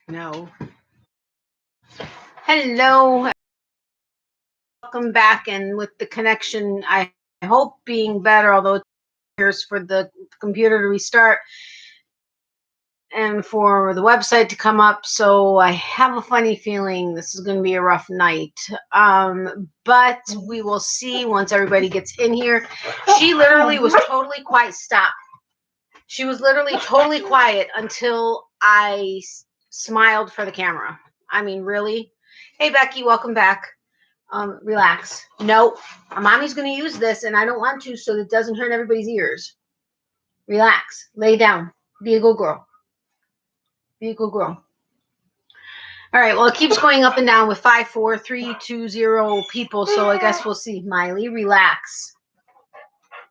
No. Hello. Welcome back. And with the connection, I hope being better, although it appears for the computer to restart and for the website to come up. So I have a funny feeling this is going to be a rough night. But we will see once everybody gets in here. She literally was totally quiet. Stop. She was literally totally quiet until I smiled for the camera. I mean, really? Hey, Becky, welcome back. Relax. No, mommy's going to use this, and I don't want to, so it doesn't hurt everybody's ears. Relax. Lay down. Be a good girl. Be a good girl. All right, well, it keeps going up and down with 5, 4, 3, 2, 0 people, so I guess we'll see. Miley, relax.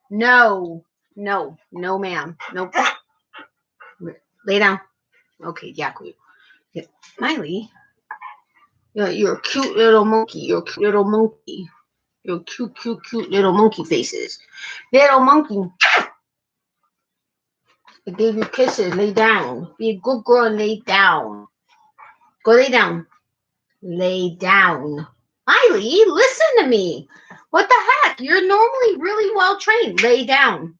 No, ma'am. Nope. Lay down. Okay, yeah, good. Yeah. Miley, you're a cute little monkey. You're a cute little monkey. You're cute little monkey faces. Little monkey. I gave you kisses. Lay down. Be a good girl and lay down. Go lay down. Lay down. Miley, listen to me. What the heck? You're normally really well trained. Lay down.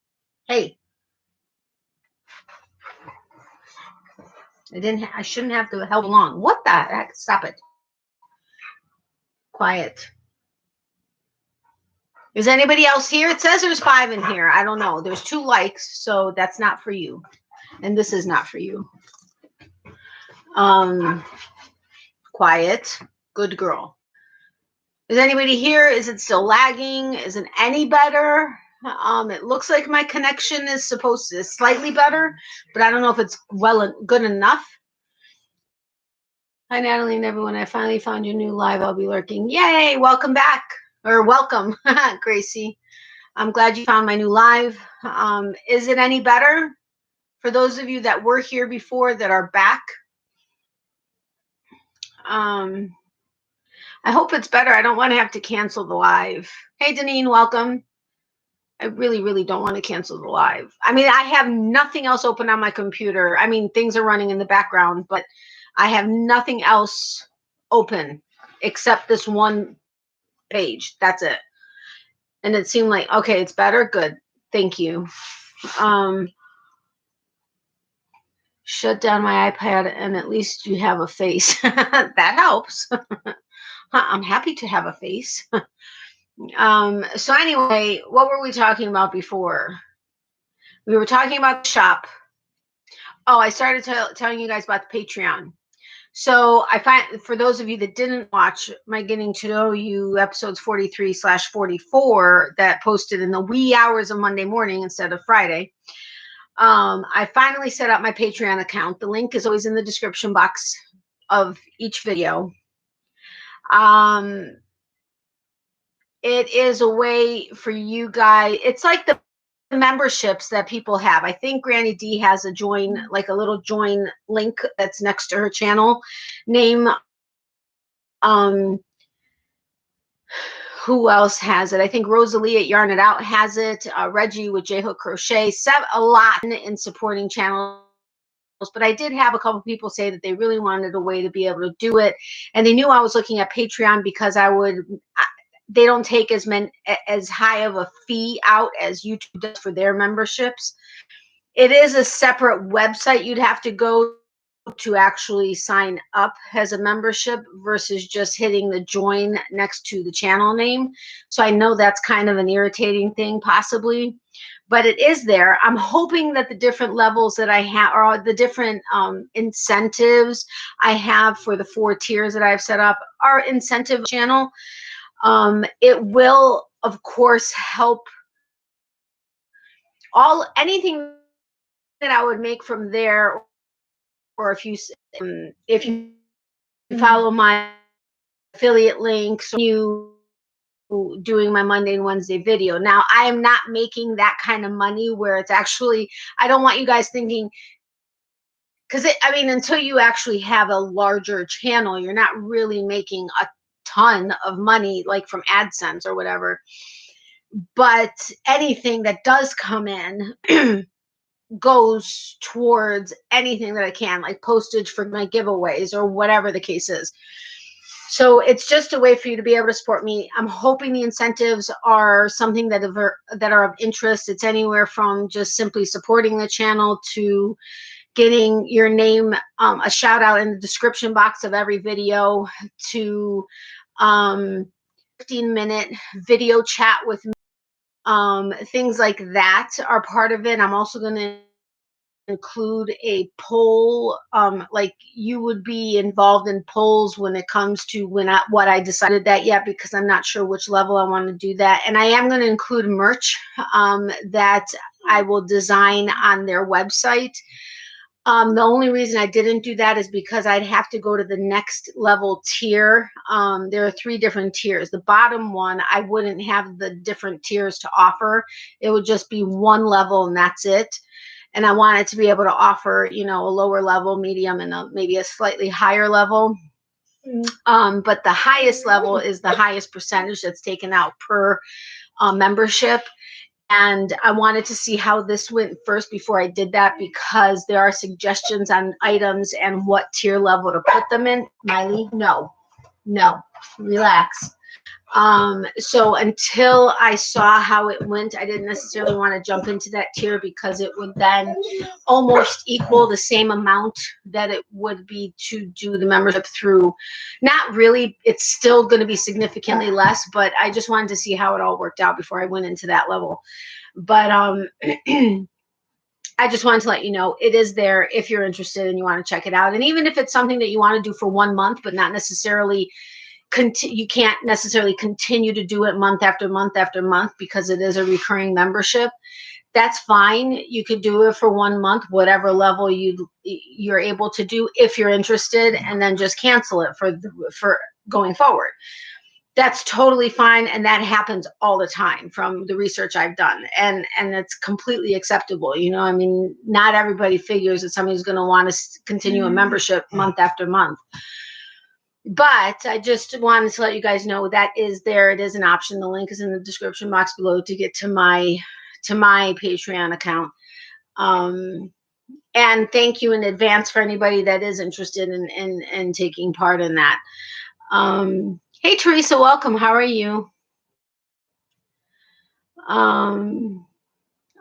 Hey. I shouldn't have to help along. What the heck? Stop it. Quiet. Is anybody else here? It says there's 5 in here. I don't know. There's 2 likes, so that's not for you. And this is not for you. Quiet. Good girl. Is anybody here? Is it still lagging? Is it any better? It looks like my connection is supposed to be slightly better, but I don't know if it's good enough. Hi, Natalie and everyone. I finally found your new live. I'll be lurking. Yay! Welcome back. Or welcome, Gracie. I'm glad you found my new live. Is it any better for those of you that were here before that are back? I hope it's better. I don't want to have to cancel the live. Hey, Deneen, welcome. I really don't want to cancel the live. I mean, I have nothing else open on my computer. I mean, things are running in the background, but I have nothing else open except this one page. That's it. And it seemed like, okay, it's better. Good. Thank you. Shut down my iPad and at least you have a face. That helps. I'm happy to have a face. So anyway, what were we talking about before? We were talking about the shop. Oh, I started telling you guys about the Patreon. So I find, for those of you that didn't watch my Getting to Know You episodes 43/44 that posted in the wee hours of Monday morning instead of Friday, I finally set up my Patreon account. The link is always in the description box of each video. It is a way for you guys. It's like the memberships that people have. I think Granny D has a join, like a little join link that's next to her channel name. Who else has it? I think Rosalie at Yarn It Out has it. Reggie with J Hook Crochet. A lot in supporting channels. But I did have a couple people say that they really wanted a way to be able to do it, and they knew I was looking at Patreon because they don't take as high of a fee out as YouTube does for their memberships. It is a separate website you'd have to go to actually sign up as a membership versus just hitting the join next to the channel name. So I know that's kind of an irritating thing possibly, but it is there. I'm hoping that the different levels that I have, or the different incentives I have for the 4 tiers that I've set up, are incentive channel. It will, of course, help anything that I would make from there, or if you follow my affiliate links, you doing my Monday and Wednesday video. Now, I am not making that kind of money where it's actually, I don't want you guys thinking, because I mean, until you actually have a larger channel, you're not really making a ton of money like from AdSense or whatever. But anything that does come in goes towards anything that I can, like postage for my giveaways or whatever the case is. So it's just a way for you to be able to support me. I'm hoping the incentives are something that are of interest. It's anywhere from just simply supporting the channel to getting your name a shout out in the description box of every video, to 15-minute video chat with me. Things like that are part of it. I'm also going to include a poll, like you would be involved in polls when it comes to what I decided that yet, because I'm not sure which level I want to do that. And I am going to include merch that I will design on their website. The only reason I didn't do that is because I'd have to go to the next level tier. There are 3 different tiers. The bottom one, I wouldn't have the different tiers to offer. It would just be one level and that's it. And I wanted to be able to offer, a lower level, medium, and maybe a slightly higher level. But the highest level is the highest percentage that's taken out per membership. And I wanted to see how this went first before I did that, because there are suggestions on items and what tier level to put them in. Miley, no, relax. So until I saw how it went, I didn't necessarily want to jump into that tier, because it would then almost equal the same amount that it would be to do the membership through. Not really, it's still going to be significantly less, but I just wanted to see how it all worked out before I went into that level. But I just wanted to let you know it is there if you're interested and you want to check it out. And even if it's something that you want to do for 1 month, but not necessarily you can't necessarily continue to do it month after month after month, because it is a recurring membership, that's fine. You could do it for 1 month, whatever level you're able to do, if you're interested, and then just cancel it for going forward. That's totally fine, and that happens all the time from the research I've done, and it's completely acceptable. I mean, not everybody figures that somebody's going to want to continue a membership month after month. But I just wanted to let you guys know that is there. It is an option. The link is in the description box below to get to my Patreon account. And thank you in advance for anybody that is interested in taking part in that. Hey, Teresa, welcome. How are you? Oh,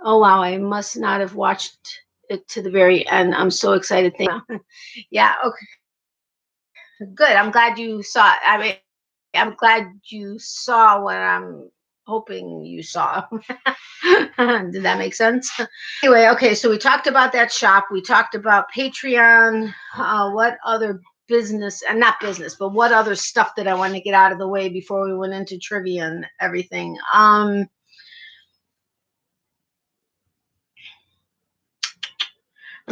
wow. I must not have watched it to the very end. I'm so excited. Yeah. Okay. Good. I'm glad you saw it. I mean, I'm glad you saw what I'm hoping you saw. Did that make sense? Anyway, okay, so we talked about that shop. We talked about Patreon. What other business, and not business, but what other stuff did I want to get out of the way before we went into trivia and everything? I'm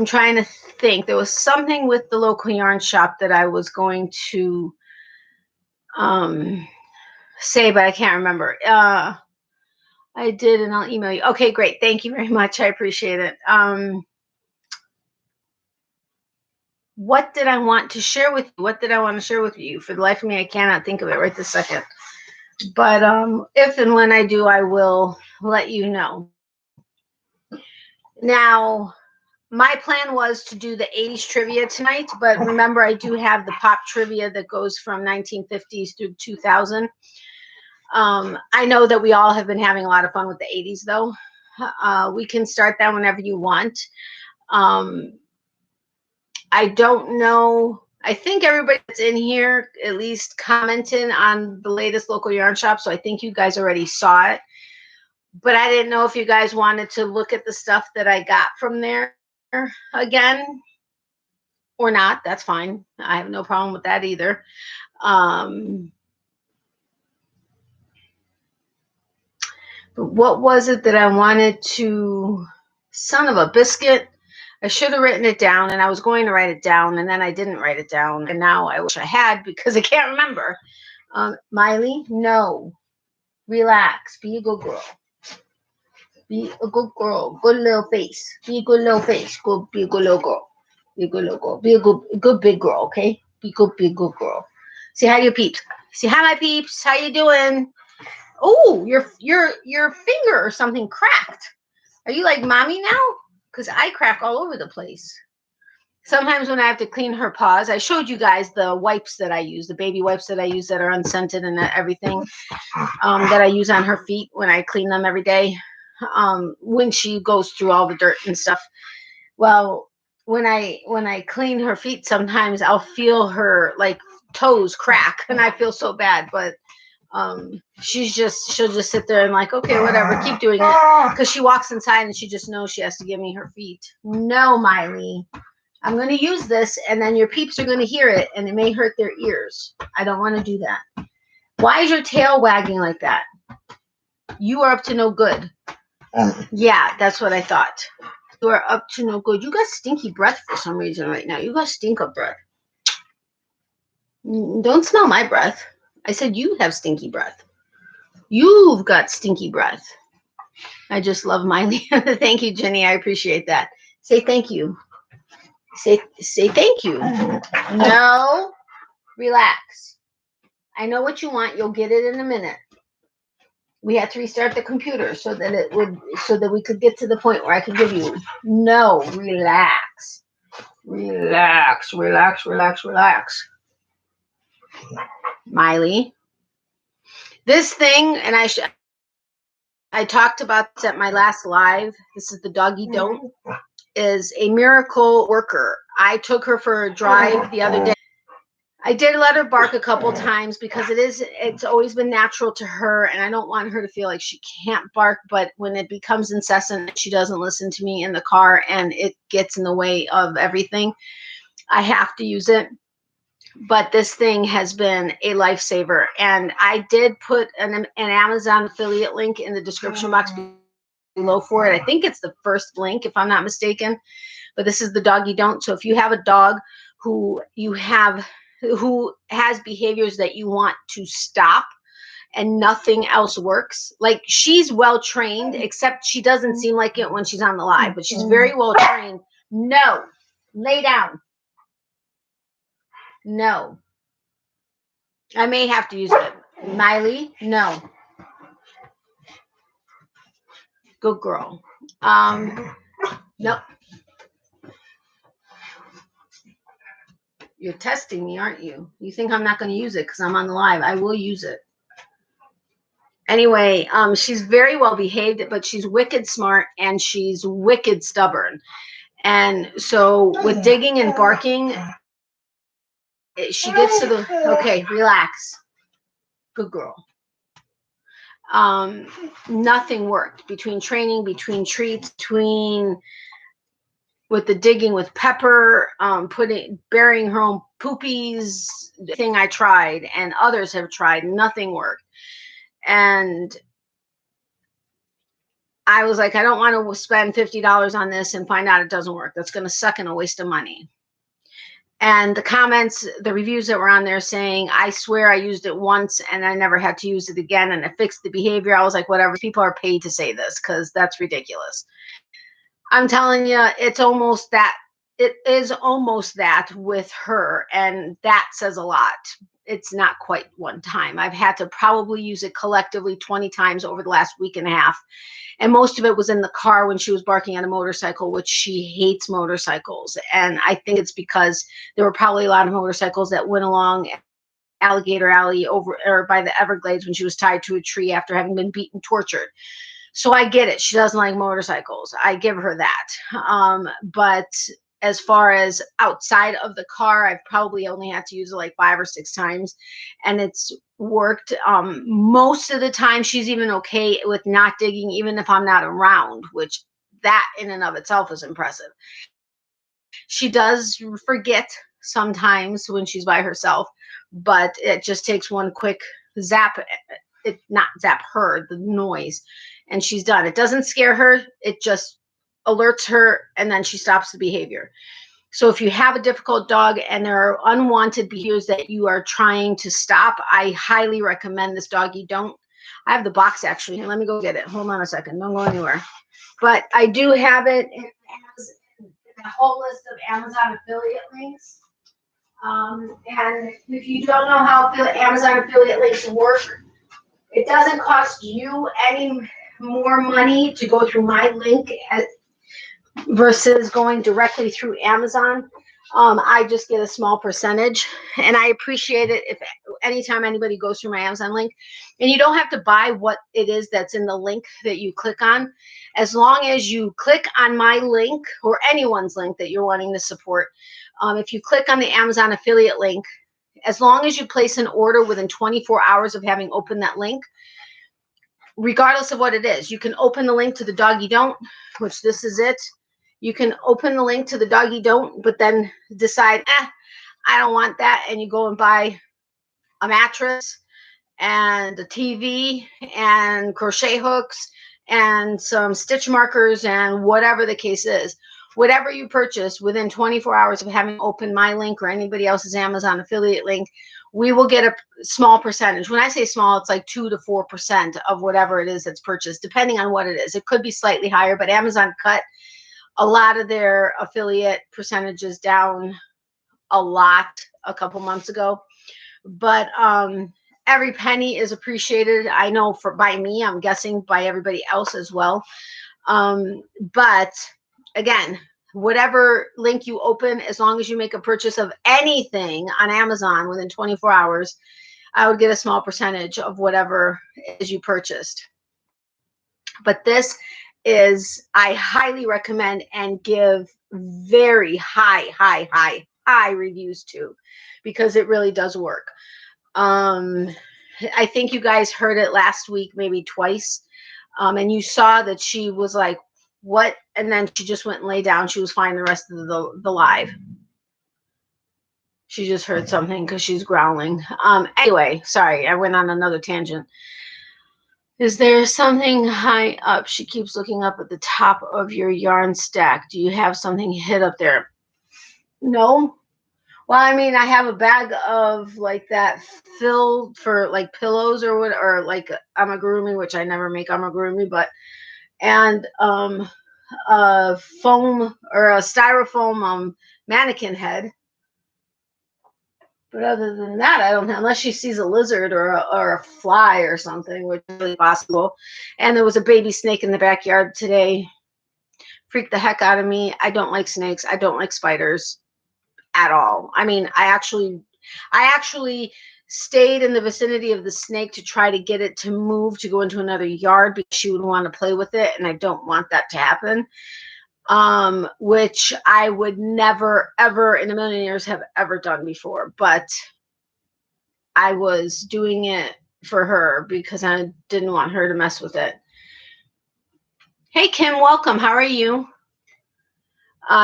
trying to think. There was something with the local yarn shop that I was going to say, but I can't remember. I did, and I'll email you. Okay, great. Thank you very much. I appreciate it. What did I want to share with you? What did I want to share with you? For the life of me, I cannot think of it right this second. But if and when I do, I will let you know. Now, my plan was to do the 80s trivia tonight, but remember, I do have the pop trivia that goes from 1950s through 2000. I know that we all have been having a lot of fun with the 80s, though. We can start that whenever you want. I don't know. I think everybody that's in here at least commented on the latest local yarn shop, so I think you guys already saw it. But I didn't know if you guys wanted to look at the stuff that I got from there again or not. That's fine. I have no problem with that either. But what was it that I wanted to... Son of a biscuit. I should have written it down, and I was going to write it down, and then I didn't write it down, and now I wish I had, because I can't remember. Miley, no. Relax. Be a good girl. Be a good girl. Good little face. Be a good little face. Be a good little girl. Be a good little girl. Be a good big girl, okay? Be a good girl. Say hi to your peeps. Say hi, my peeps. How you doing? Oh, your finger or something cracked. Are you like mommy now? because I crack all over the place. Sometimes when I have to clean her paws, I showed you guys the wipes that I use, the baby wipes that I use that are unscented and everything, that I use on her feet when I clean them every day, when she goes through all the dirt and stuff. Well, when I clean her feet, sometimes I'll feel her like toes crack, and I feel so bad. But she'll just sit there and like, okay, whatever, keep doing it, because she walks inside and she just knows she has to give me her feet. No, Miley. I'm going to use this, and then your peeps are going to hear it, and it may hurt their ears. I don't want to do that. Why is your tail wagging like that? You are up to no good. Yeah, that's what I thought. You are up to no good. You got stinky breath for some reason right now. You got stink up breath. Don't smell my breath. I said you have stinky breath. You've got stinky breath. I just love Miley. Thank you, Jenny. I appreciate that. Say thank you. Say thank you. No, relax. I know what you want. You'll get it in a minute. We had to restart the computer so that we could get to the point where I could give you. No, relax. Relax, relax, relax, relax. Miley. This thing, and I talked about this at my last live. This is the doggy don't. Is a miracle worker. I took her for a drive the other day. I did let her bark a couple times because it's always been natural to her, and I don't want her to feel like she can't bark, but when it becomes incessant, she doesn't listen to me in the car and it gets in the way of everything, I have to use it. But this thing has been a lifesaver, and I did put an Amazon affiliate link in the description box below for it. I think it's the first link, if I'm not mistaken, but this is the doggy don't. So if you have a dog who has behaviors that you want to stop and nothing else works, like she's well trained, except she doesn't seem like it when she's on the live, but she's very well trained. No, lay down. No, I may have to use it. Miley, no. Good girl. Nope. You're testing me, aren't you? You think I'm not going to use it because I'm on the live. I will use it. Anyway, she's very well behaved, but she's wicked smart and she's wicked stubborn. And so with digging and barking, she gets to the, okay, relax. Good girl. Nothing worked between training, between treats, with the digging with Pepper, burying her own poopies. The thing I tried and others have tried, nothing worked. And I was like, I don't want to spend $50 on this and find out it doesn't work. That's going to suck and a waste of money. And the comments, the reviews that were on there saying, I swear I used it once and I never had to use it again and it fixed the behavior. I was like, whatever. People are paid to say this because that's ridiculous. I'm telling you, it's almost that. It is almost that with her, and that says a lot. It's not quite one time. I've had to probably use it collectively 20 times over the last week and a half. And most of it was in the car when she was barking at a motorcycle, which she hates motorcycles. And I think it's because there were probably a lot of motorcycles that went along Alligator Alley over or by the Everglades when she was tied to a tree after having been beaten, tortured. So I get it. She doesn't like motorcycles. I give her that. But as far as outside of the car, I've probably only had to use it like 5 or 6 times, and it's worked. Most of the time, she's even okay with not digging, even if I'm not around, which that in and of itself is impressive. She does forget sometimes when she's by herself, but it just takes one quick zap. Not zap her, the noise, and she's done. It doesn't scare her. It just alerts her, and then she stops the behavior. So if you have a difficult dog and there are unwanted behaviors that you are trying to stop, I highly recommend this doggy don't. I have the box actually here. Let me go get it. Hold on a second. Don't go anywhere. But I do have it in a whole list of Amazon affiliate links. And if you don't know how Amazon affiliate links work, it doesn't cost you any more money to go through my link versus going directly through Amazon. I just get a small percentage, and I appreciate it if anytime anybody goes through my Amazon link. And you don't have to buy what it is that's in the link that you click on. As long as you click on my link or anyone's link that you're wanting to support, if you click on the Amazon affiliate link, as long as you place an order within 24 hours of having opened that link, regardless of what it is, you can open the link to the Doggy Don't, which this is it. You can open the link to the Doggy Don't, but then decide, I don't want that. And you go and buy a mattress and a TV and crochet hooks and some stitch markers and whatever the case is. Whatever you purchase within 24 hours of having opened my link or anybody else's Amazon affiliate link, we will get a small percentage. When I say small, it's like 2 to 4% of whatever it is that's purchased, depending on what it is. It could be slightly higher, but Amazon cut a lot of their affiliate percentages down a lot a couple months ago. But every penny is appreciated. I know by me, I'm guessing by everybody else as well. But again, whatever link you open, as long as you make a purchase of anything on Amazon within 24 hours, I would get a small percentage of whatever is you purchased. But this is, I highly recommend and give very high reviews to, because it really does work. I think you guys heard it last week, maybe twice. And you saw that she was like, what? And then she just went and lay down. She was fine the rest of the live. She just heard something because she's growling. Anyway, sorry, I went on another tangent. Is there something high up? She keeps looking up at the top of your yarn stack. Do you have something hid up there? No. Well, I mean, I have a bag of like that filled for like pillows or what, or like amigurumi, which I never make amigurumi, but, and a foam or a styrofoam mannequin head. But other than that, I don't have, unless she sees a lizard or a fly or something, which is really possible. And there was a baby snake in the backyard today. Freaked the heck out of me. I don't like snakes. I don't like spiders at all. I mean, I actually stayed in the vicinity of the snake to try to get it to move to go into another yard because she would want to play with it, and I don't want that to happen. Which I would never, ever in a million years have ever done before. But I was doing it for her because I didn't want her to mess with it. Hey, Kim, welcome. How are you?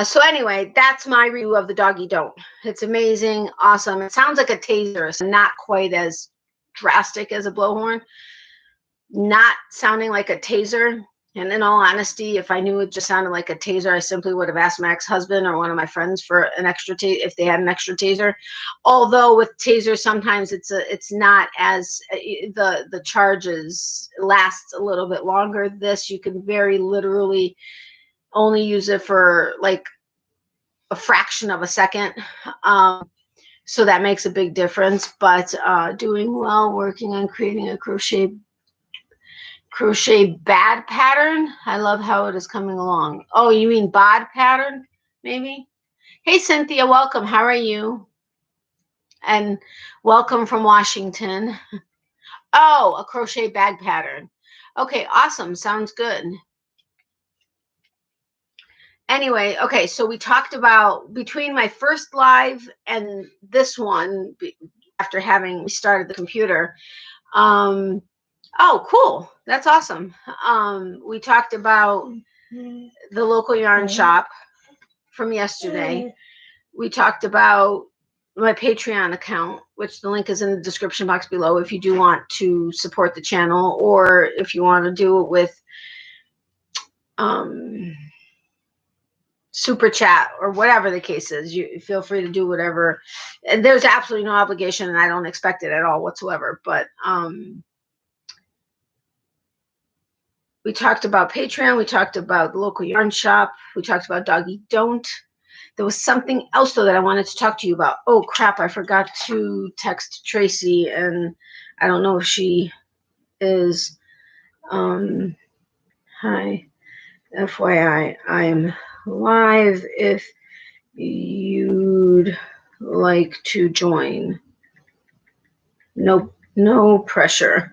So anyway, that's my review of the Doggy Don't. It's amazing, awesome. It sounds like a taser, so not quite as drastic as a blowhorn. Not sounding like a taser. And in all honesty, if I knew it just sounded like a taser, I simply would have asked my ex-husband or one of my friends for an extra taser if they had an extra taser. Although with tasers, sometimes it's not as the charges lasts a little bit longer. This you can very literally only use it for like a fraction of a second. So that makes a big difference. But doing well, working on creating a crochet bad pattern. I love how it is coming along. Oh, you mean bod pattern, maybe? Hey, Cynthia, welcome. How are you? And welcome from Washington. Oh, a crochet bag pattern. Okay, awesome. Sounds good. Anyway, okay, so we talked about between my first live and this one, after having restarted the computer. Oh, cool. That's awesome. We talked about the local yarn shop from yesterday. We talked about my Patreon account, which the link is in the description box below if you do want to support the channel, or if you want to do it with super chat or whatever the case is. You feel free to do whatever. And there's absolutely no obligation, and I don't expect it at all whatsoever. But we talked about Patreon. We talked about the local yarn shop. We talked about Doggy Don't. There was something else, though, that I wanted to talk to you about. Oh, crap. I forgot to text Tracy, and I don't know if she is. Hi. FYI, I'm live if you'd like to join. No pressure.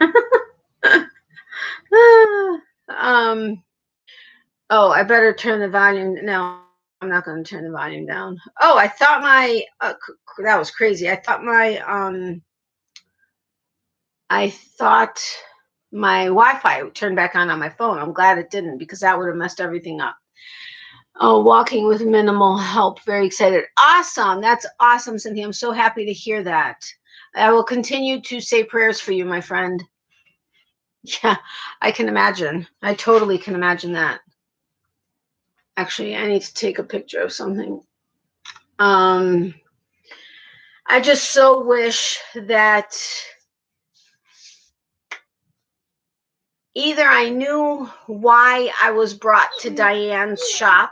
Oh, I better turn the volume. No, I'm not going to turn the volume down. Oh, I thought my that was crazy. I thought my Wi-Fi turned back on my phone. I'm glad it didn't, because that would have messed everything up. Oh, walking with minimal help. Very excited. Awesome. That's awesome, Cynthia. I'm so happy to hear that. I will continue to say prayers for you, my friend. Yeah, I can imagine. I totally can imagine that. Actually, I need to take a picture of something. I just so wish that either I knew why I was brought to Diane's shop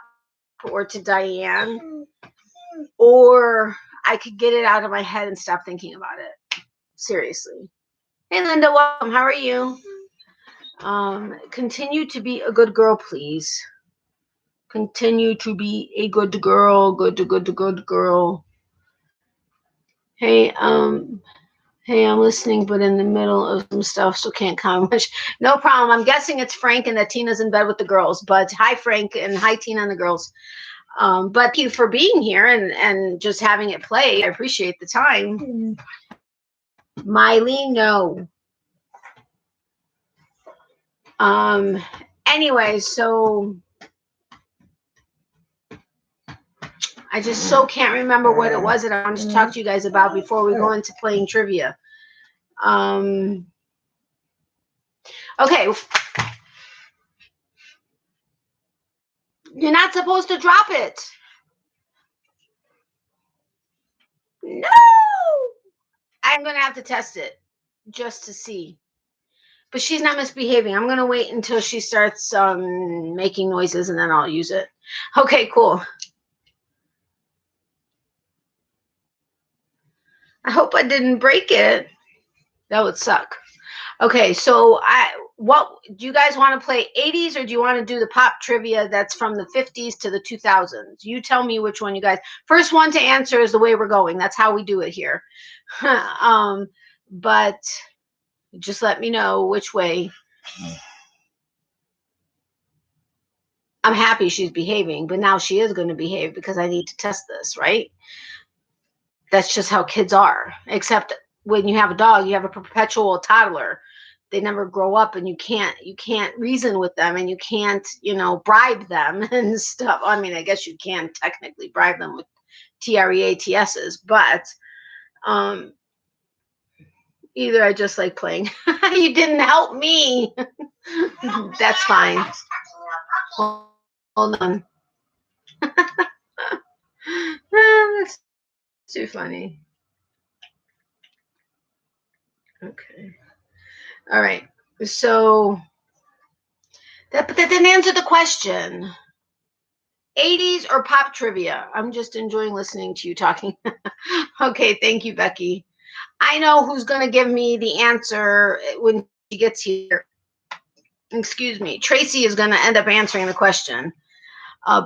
or to Diane, or I could get it out of my head and stop thinking about it. Seriously. Hey, Linda, welcome. How are you? Continue to be a good girl, please. Continue to be a good girl. Good girl. Hey, hey, I'm listening, but in the middle of some stuff, so can't comment much. No problem. I'm guessing it's Frank and that Tina's in bed with the girls. But hi, Frank, and hi, Tina and the girls. But thank you for being here and just having it play. I appreciate the time. Miley, no. Anyway, so I just so can't remember what it was that I wanted to talk to you guys about before we go into playing trivia. Okay. You're not supposed to drop it. No. I'm going to have to test it just to see. But she's not misbehaving. I'm going to wait until she starts making noises, and then I'll use it. Okay, cool. I hope I didn't break it. That would suck. Okay, so what do you guys want to play? 80s, or do you want to do the pop trivia that's from the 50s to the 2000s? You tell me which one you guys. First one to answer is the way we're going. That's how we do it here. But just let me know which way. I'm happy she's behaving, but now she is going to behave because I need to test this, right? That's just how kids are. Except when you have a dog, you have a perpetual toddler. They never grow up, and you can't reason with them, and you can't, bribe them and stuff. I mean, I guess you can technically bribe them with TREATSs, but either I just like playing. You didn't help me. That's fine. Hold on. That's too funny. Okay. All right. So that didn't answer the question. 80s or pop trivia? I'm just enjoying listening to you talking. Okay, thank you, Becky. I know who's going to give me the answer when she gets here. Excuse me. Tracy is going to end up answering the question.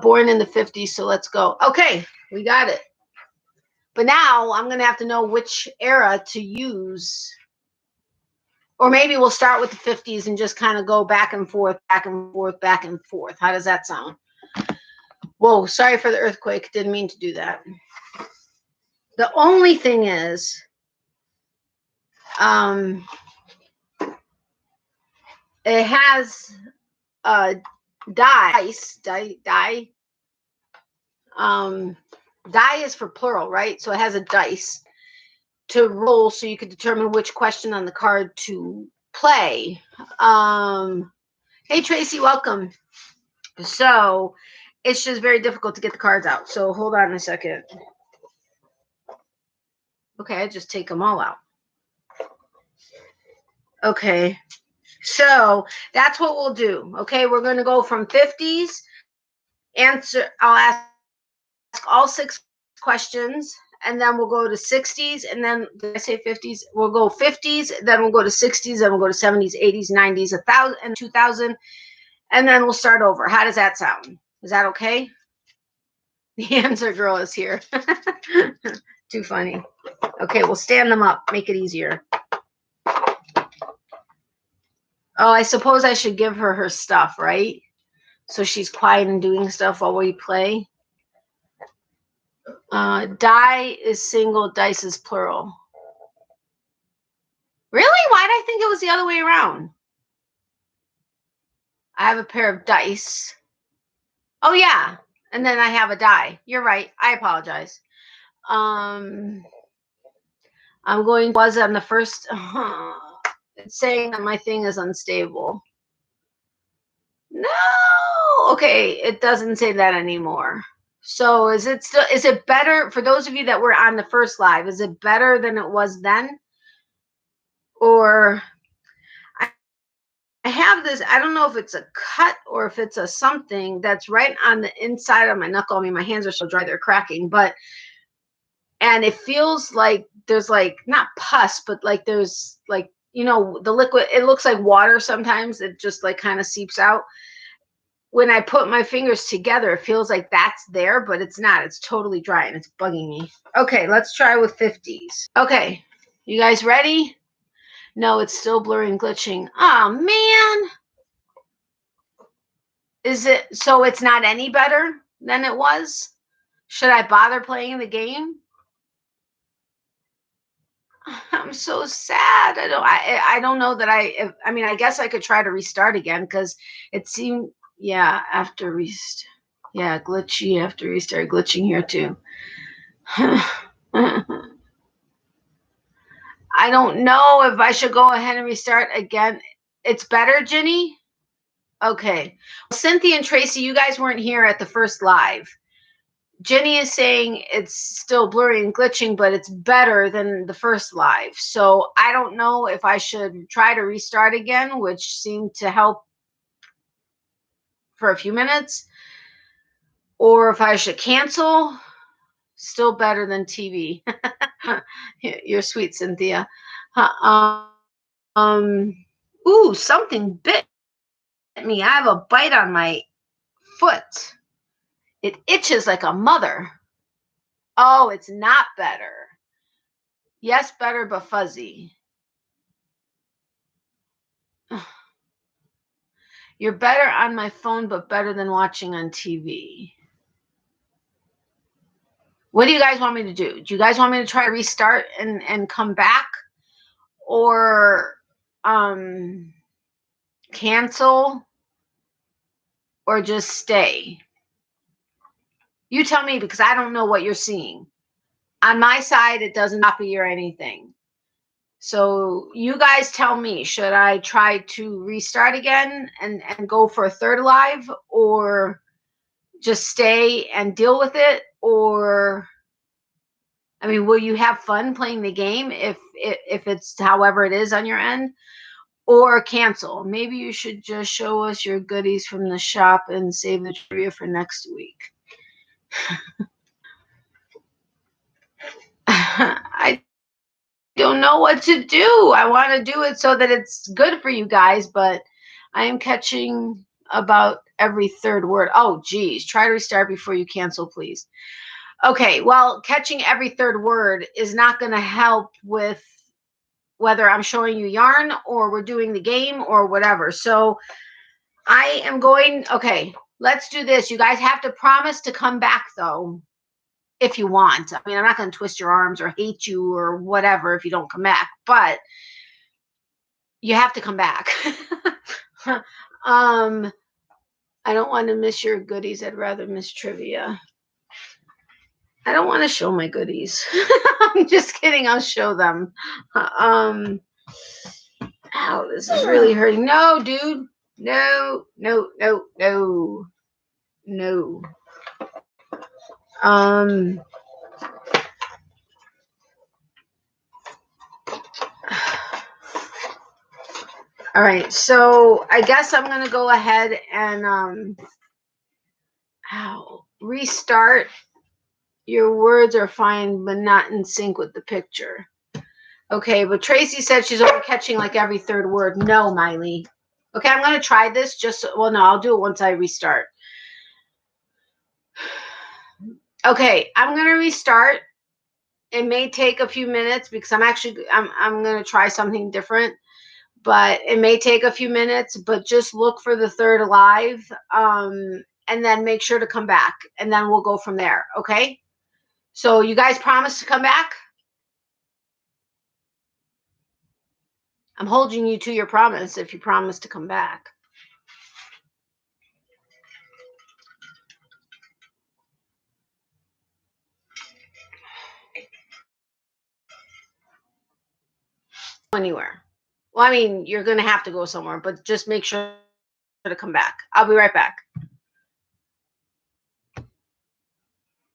Born in the 50s, so let's go. Okay, we got it. But now I'm going to have to know which era to use. Or maybe we'll start with the 50s and just kind of go back and forth, back and forth, back and forth. How does that sound? Whoa, sorry for the earthquake. Didn't mean to do that. The only thing is, it has dice. Die is for plural, right? So it has a dice to roll so you could determine which question on the card to play. Hey, Tracy, welcome. So it's just very difficult to get the cards out. So hold on a second. Okay, I just take them all out. Okay, so that's what we'll do. Okay, we're going to go from 50s. I'll ask all 6 questions, and then we'll go to 60s, and then did I say 50s? We'll go 50s, then we'll go to 60s, then we'll go to 70s, 80s, 90s, 1,000, and 2,000, and then we'll start over. How does that sound? Is that okay? The answer girl is here. Too funny. Okay, we'll stand them up. Make it easier. Oh, I suppose I should give her stuff, right? So she's quiet and doing stuff while we play. Die is single, dice is plural. Really? Why did I think it was the other way around? I have a pair of dice. Oh, yeah. And then I have a die. You're right. I apologize. I'm going, was on the first. It's saying that my thing is unstable. No. Okay. It doesn't say that anymore. So is it better for those of you that were on the first live? Is it better than it was then? Or I have this, I don't know if it's a cut or if it's a something that's right on the inside of my knuckle. I mean, my hands are so dry, they're cracking, and it feels like there's like, not pus, but like there's like, you know, the liquid, it looks like water sometimes. It just like kind of seeps out. When I put my fingers together, it feels like that's there, but it's not. It's totally dry and it's bugging me. Okay, let's try with 50s. Okay, you guys ready? No, it's still blurry and glitching. Oh, man. Is it, so it's not any better than it was? Should I bother playing the game? I'm so sad. I don't know that I mean, I guess I could try to restart again because it seemed, yeah, after restart. Yeah, glitchy after restart, glitching here too. I don't know if I should go ahead and restart again. It's better, Ginny? Okay. Cynthia and Tracy, you guys weren't here at the first live. Jenny is saying it's still blurry and glitching, but it's better than the first live. So I don't know if I should try to restart again, which seemed to help for a few minutes, or if I should cancel. Still better than TV. You're sweet, Cynthia. Ooh, something bit me. I have a bite on my foot. It itches like a mother. Oh, it's not better. Yes, better, but fuzzy. You're better on my phone, but better than watching on TV. What do you guys want me to do? Do you guys want me to try to restart and come back? Or cancel? Or just stay? You tell me, because I don't know what you're seeing. On my side, it doesn't copy or anything. So you guys tell me, should I try to restart again and go for a third live, or just stay and deal with it? Or, I mean, will you have fun playing the game if it's however it is on your end? Or cancel? Maybe you should just show us your goodies from the shop and save the trivia for next week. I don't know what to do. I want to do it so that it's good for you guys, but I am catching about every third word. Oh, geez. Try to restart before you cancel, please. Okay, well, catching every third word is not going to help with whether I'm showing you yarn or we're doing the game or whatever. So I am going, okay, let's do this. You guys have to promise to come back, though, if you want. I mean, I'm not going to twist your arms or hate you or whatever if you don't come back, but you have to come back. I don't want to miss your goodies. I'd rather miss trivia. I don't want to show my goodies. I'm just kidding. I'll show them. Ow, this is really hurting. No, dude. No, no, no, no, no. All right. So I guess I'm going to go ahead and restart. Your words are fine, but not in sync with the picture. Okay, but Tracy said she's only catching like every third word. No, Miley. Okay, I'm going to try this just, well, no, I'll do it once I restart. Okay, I'm gonna restart. It may take a few minutes because I'm gonna try something different, but it may take a few minutes. But just look for the third alive, and then make sure to come back, and then we'll go from there. Okay. So you guys promise to come back? I'm holding you to your promise if you promise to come back. Anywhere. Well, I mean, you're going to have to go somewhere, but just make sure to come back. I'll be right back.